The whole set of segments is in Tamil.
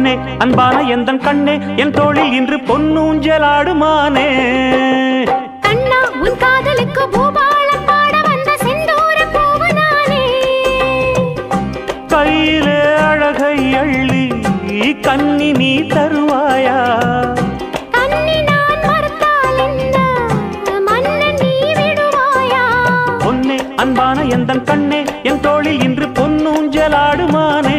பொன்னே அன்பான எந்தன் கண்ணே என் தோளில் இன்று பொன்னூஞ்சலாடுமானே. கண்ணா உன் காதலுக்கு பூபாலம் பாட வந்த செந்தூர பூவு நானே. கையிலே அழகை அள்ளி கண்ணி நீ தருவாயா? கண்ணி நான் மறுத்தால் என்ன மன்னன் நீ விடுவாயா? பொன்னே அன்பான எந்தன் கண்ணே என் தோளில் இன்று பொன்னூஞ்சலாடுமானே.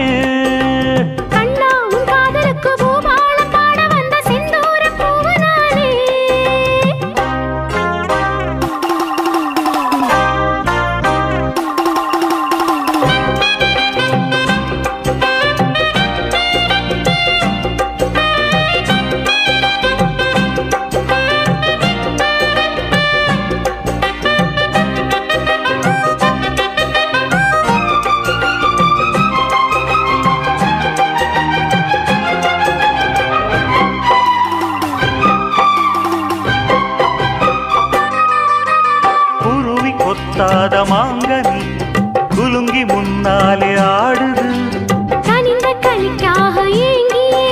கொத்தாத மாங்கனி குலுங்கி முன்னாலே ஆடுது. கனிந்த களிக்காக ஏங்கியே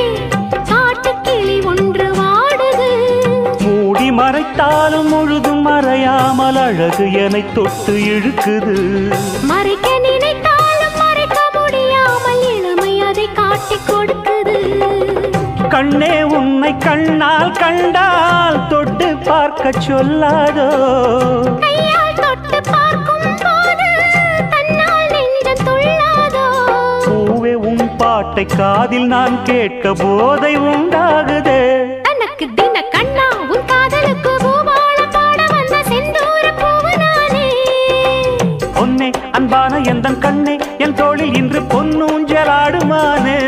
காட்டுக்கிளி ஒன்று வாடுது. மூடி மறைத்தாலும் முழுதும் மறையாமல் அழகு என்னை தொட்டு இழுக்குது. மறைக்க நினைத்தாலும் மறைக்க முடியாமல் இளமை அதை காட்டிக் கொடுக்குது. கண்ணே உன்னை கண்ணால் கண்டால் தொட்டு பார்க்க சொல்லாதோ? பூவே உன் பாட்டை காதில் நான் கேட்க போதை உண்டாகுதே. தனக்கு தின கண்ணா உன் காதலுக்கு பூபாலம் பாட வந்த செந்தூர பூவு நானே. பொன்னே அன்பான எந்தன் கண்ணே என் தோளில் இன்று பொன்னூஞ்சலாடுமானே.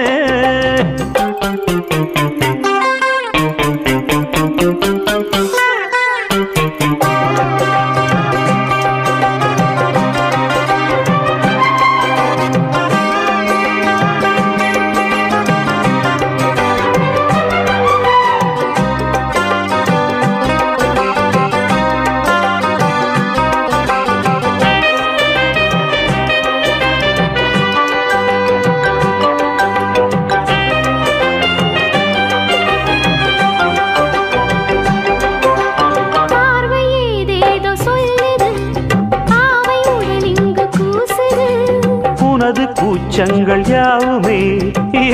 கூச்சங்கள் யாவுமே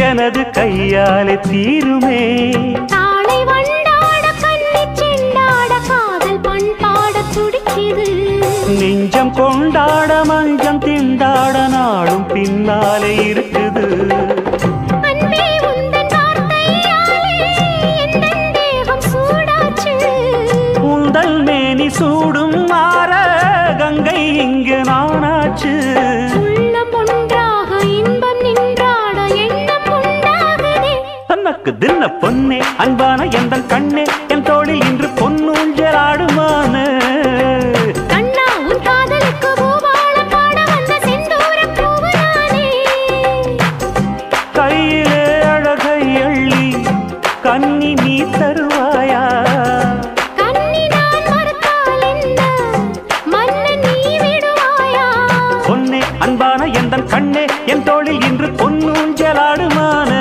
எனது கையாலே தீருமே. தாளை வண்டாட கண்ணி செண்டாட காதல் பண்பாட துடிக்குது. நெஞ்சம் கொண்டாட மஞ்சம் திண்டாட நாடும் பின்னாலே இருக்குது. அன்பே உந்தன் வார்த்தையாலே எந்தன் தேகம் சூடாச்சு. உந்தல் மேனி சூடும் மாற கங்கை இங்கு நானாச்சு. தனக்கு தின்ன பொன்னே அன்பான எந்தன் கண்ணே என் தோளில் இன்று பொன்னூஞ்சலாடுமானே. கண்ணா உன் காதலுக்கு பூபாலம் பாட வந்த செந்தூர பூவு நானே. கையிலே அழகை அள்ளி கண்ணி நீ தருவாயா? கண்ணி நான் மறுத்தால் என்ன மன்னன் நீ விடுவாயா? பொன்னே அன்பான எந்தன் கண்ணே என் தோளில் இன்று பொன்னூஞ்சலாடுமானே.